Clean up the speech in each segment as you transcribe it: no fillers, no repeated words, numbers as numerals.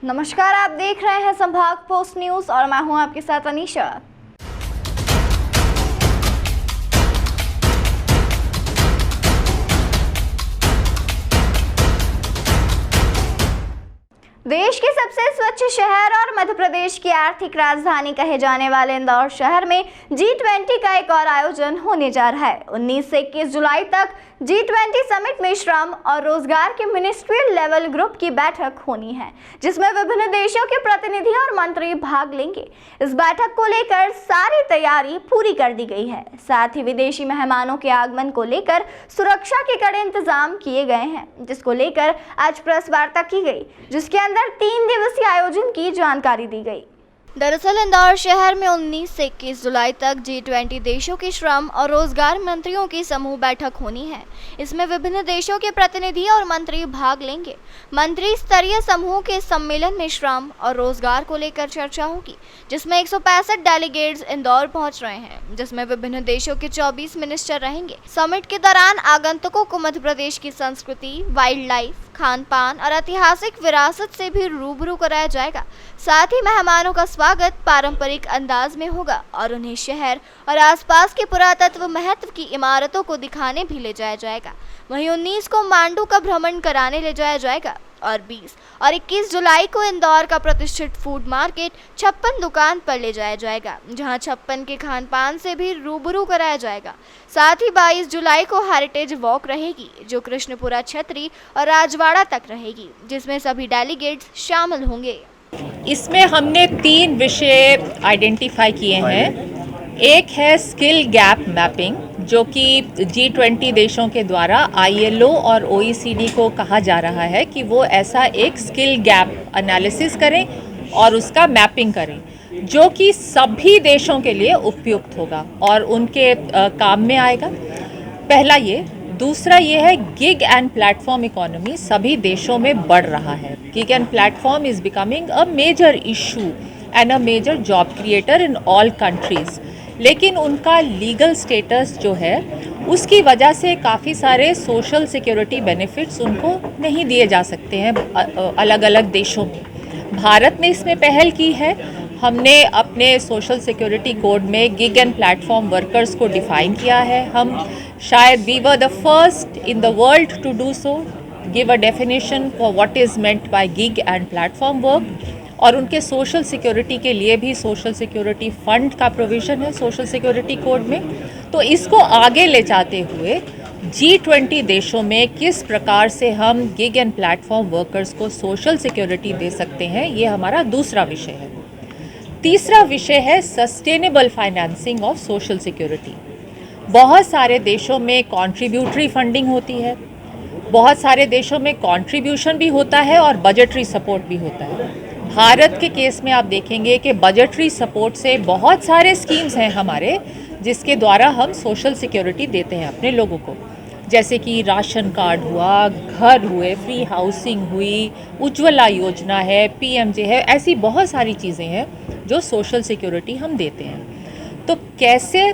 नमस्कार, आप देख रहे हैं संभाग पोस्ट न्यूज और मैं हूं आपके साथ अनीशा। देश के सबसे स्वच्छ शहर और मध्य प्रदेश की आर्थिक राजधानी कहे जाने वाले इंदौर शहर में G20 का एक और आयोजन होने जा रहा है। 19 से 21 जुलाई तक G20 समिट में श्रम और रोजगार के मिनिस्ट्रियल लेवल ग्रुप की बैठक होनी है, जिसमें विभिन्न देशों के प्रतिनिधि और मंत्री भाग लेंगे। इस बैठक को लेकर सारी तैयारी पूरी कर दी गई है। साथ ही विदेशी मेहमानों के आगमन को लेकर सुरक्षा के कड़े इंतजाम किए गए हैं, जिसको लेकर आज प्रेस वार्ता की गई, जिसके अंदर 3 दिवसीय आयोजन की जानकारी दी गई। दरअसल इंदौर शहर में 19 से 21 जुलाई तक G20 देशों के श्रम और रोजगार मंत्रियों की समूह बैठक होनी है। इसमें विभिन्न देशों के प्रतिनिधि और मंत्री भाग लेंगे। मंत्री स्तरीय समूह के सम्मेलन में श्रम और रोजगार को लेकर चर्चा होगी, जिसमें 165 डेलीगेट्स इंदौर पहुंच रहे हैं, जिसमें विभिन्न देशों के 24 मिनिस्टर रहेंगे। समिट के दौरान आगंतुकों को मध्य प्रदेश की संस्कृति, वाइल्ड लाइफ, खान पान और ऐतिहासिक विरासत से भी रूबरू कराया जाएगा। साथ ही मेहमानों का स्वागत पारंपरिक अंदाज में होगा और उन्हें शहर और आसपास के पुरातत्व महत्व की इमारतों को दिखाने भी ले जाया जाएगा। वहीं 19 को मांडू का भ्रमण कराने ले जाया जाएगा और 20 और 21 जुलाई को इंदौर का प्रतिष्ठित फूड मार्केट 56 दुकान पर ले जाया जाएगा, जहां 56 के खान पान से भी रूबरू कराया जाएगा। साथ ही 22 जुलाई को हेरिटेज वॉक रहेगी, जो कृष्णपुरा छतरी और राजवाड़ा तक रहेगी, जिसमें सभी डेलीगेट्स शामिल होंगे। इसमें हमने 3 विषय आइडेंटिफाई किए हैं। एक है स्किल गैप मैपिंग, जो कि G20 देशों के द्वारा ILO और OECD को कहा जा रहा है कि वो ऐसा एक स्किल गैप एनालिसिस करें और उसका मैपिंग करें, जो कि सभी देशों के लिए उपयुक्त होगा और उनके काम में आएगा। पहला ये। दूसरा ये है गिग एंड प्लेटफॉर्म इकोनॉमी सभी देशों में बढ़ रहा है। Gig and platform is becoming a major issue and a major job creator in all countries. लेकिन उनका लीगल स्टेटस जो है, उसकी वजह से काफ़ी सारे सोशल सिक्योरिटी बेनिफिट्स उनको नहीं दिए जा सकते हैं अलग अलग देशों में। भारत ने इसमें पहल की है। हमने अपने सोशल सिक्योरिटी कोड में गिग एंड प्लेटफॉर्म वर्कर्स को डिफाइन किया है। हम शायद we were the first in the world to do so, give a definition for what is meant by gig and platform work. और उनके सोशल सिक्योरिटी के लिए भी सोशल सिक्योरिटी फंड का प्रोविज़न है सोशल सिक्योरिटी कोड में। तो इसको आगे ले जाते हुए G20 देशों में किस प्रकार से हम गिग एंड प्लेटफॉर्म वर्कर्स को सोशल सिक्योरिटी दे सकते हैं, ये हमारा दूसरा विषय है। तीसरा विषय है sustainable financing of social security. बहुत सारे देशों में कॉन्ट्रीब्यूटरी फंडिंग होती है, बहुत सारे देशों में कंट्रीब्यूशन भी होता है और बजटरी सपोर्ट भी होता है। भारत के केस में आप देखेंगे कि बजटरी सपोर्ट से बहुत सारे स्कीम्स हैं हमारे, जिसके द्वारा हम सोशल सिक्योरिटी देते हैं अपने लोगों को, जैसे कि राशन कार्ड हुआ, घर हुए, फ्री हाउसिंग हुई, उज्ज्वला योजना है, PMJ है, ऐसी बहुत सारी चीज़ें हैं जो सोशल सिक्योरिटी हम देते हैं। तो कैसे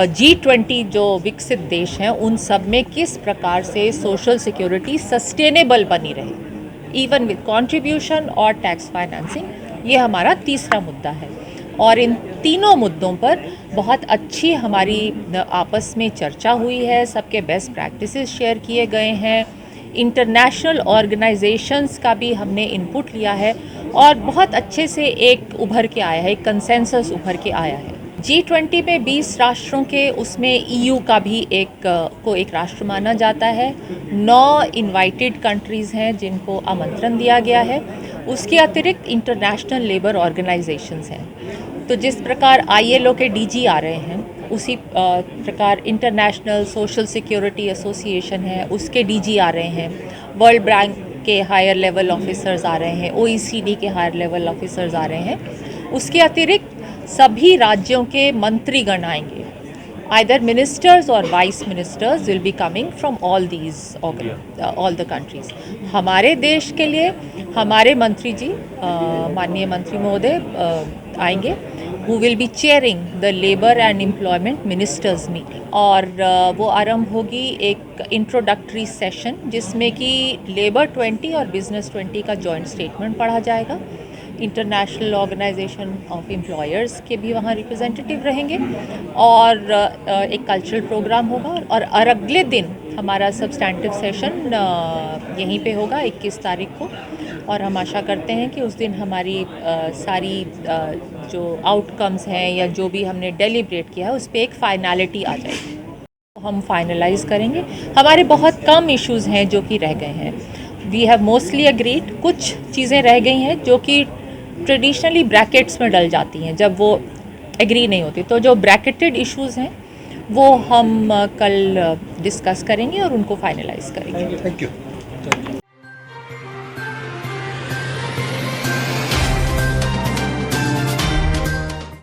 G20 जो विकसित देश हैं उन सब में किस प्रकार से सोशल सिक्योरिटी सस्टेनेबल बनी रहे, इवन विद कंट्रीब्यूशन और टैक्स फाइनेंसिंग, ये हमारा तीसरा मुद्दा है। और इन तीनों मुद्दों पर बहुत अच्छी हमारी आपस में चर्चा हुई है, सबके बेस्ट प्रैक्टिसेस शेयर किए गए हैं, इंटरनेशनल ऑर्गेनाइजेशंस का भी हमने इनपुट लिया है और बहुत अच्छे से एक उभर के आया है, एक कंसेंसस उभर के आया है। G20 में 20 राष्ट्रों के, उसमें EU का भी एक राष्ट्र माना जाता है। 9 इनवाइटेड कंट्रीज़ हैं जिनको आमंत्रण दिया गया है। उसके अतिरिक्त इंटरनेशनल लेबर ऑर्गेनाइजेशंस हैं। तो जिस प्रकार ILO के DG आ रहे हैं, उसी प्रकार इंटरनेशनल सोशल सिक्योरिटी एसोसिएशन है, उसके DG आ रहे हैं। वर्ल्ड बैंक के हायर लेवल ऑफिसर्स आ रहे हैं, OECD के हायर लेवल ऑफिसर्स आ रहे हैं। उसके अतिरिक्त सभी राज्यों के मंत्रीगण आएंगे। Either ministers or vice ministers will be coming from all the countries. हमारे देश के लिए हमारे मंत्री जी, माननीय मंत्री महोदय आएंगे। who will be chairing the Labour and Employment Ministers meeting. और वो आरंभ होगी एक इंट्रोडक्टरी सेशन जिसमें कि लेबर 20 और बिजनेस 20 का जॉइंट स्टेटमेंट पढ़ा जाएगा। इंटरनेशनल ऑर्गेनाइजेशन ऑफ एम्प्लॉयर्स के भी वहाँ रिप्रेजेंटेटिव रहेंगे और एक कल्चरल प्रोग्राम होगा और अगले दिन हमारा सब्सटैंटिव सेशन यहीं पे होगा 21 तारीख को। और हम आशा करते हैं कि उस दिन हमारी सारी जो आउटकम्स हैं या जो भी हमने डेलिब्रेट किया है उस पर एक फाइनलिटी आ जाएगी, हम फाइनलाइज करेंगे। हमारे बहुत कम इश्यूज़ हैं जो कि रह गए हैं। We have mostly agreed. कुछ चीज़ें रह गई हैं जो कि ट्रेडिशनली ब्रैकेट्स में डल जाती हैं जब वो एग्री नहीं होती, तो जो ब्रैकेटेड इश्यूज़ हैं वो हम कल डिस्कस करेंगे और उनको फाइनलाइज करेंगे। Thank you.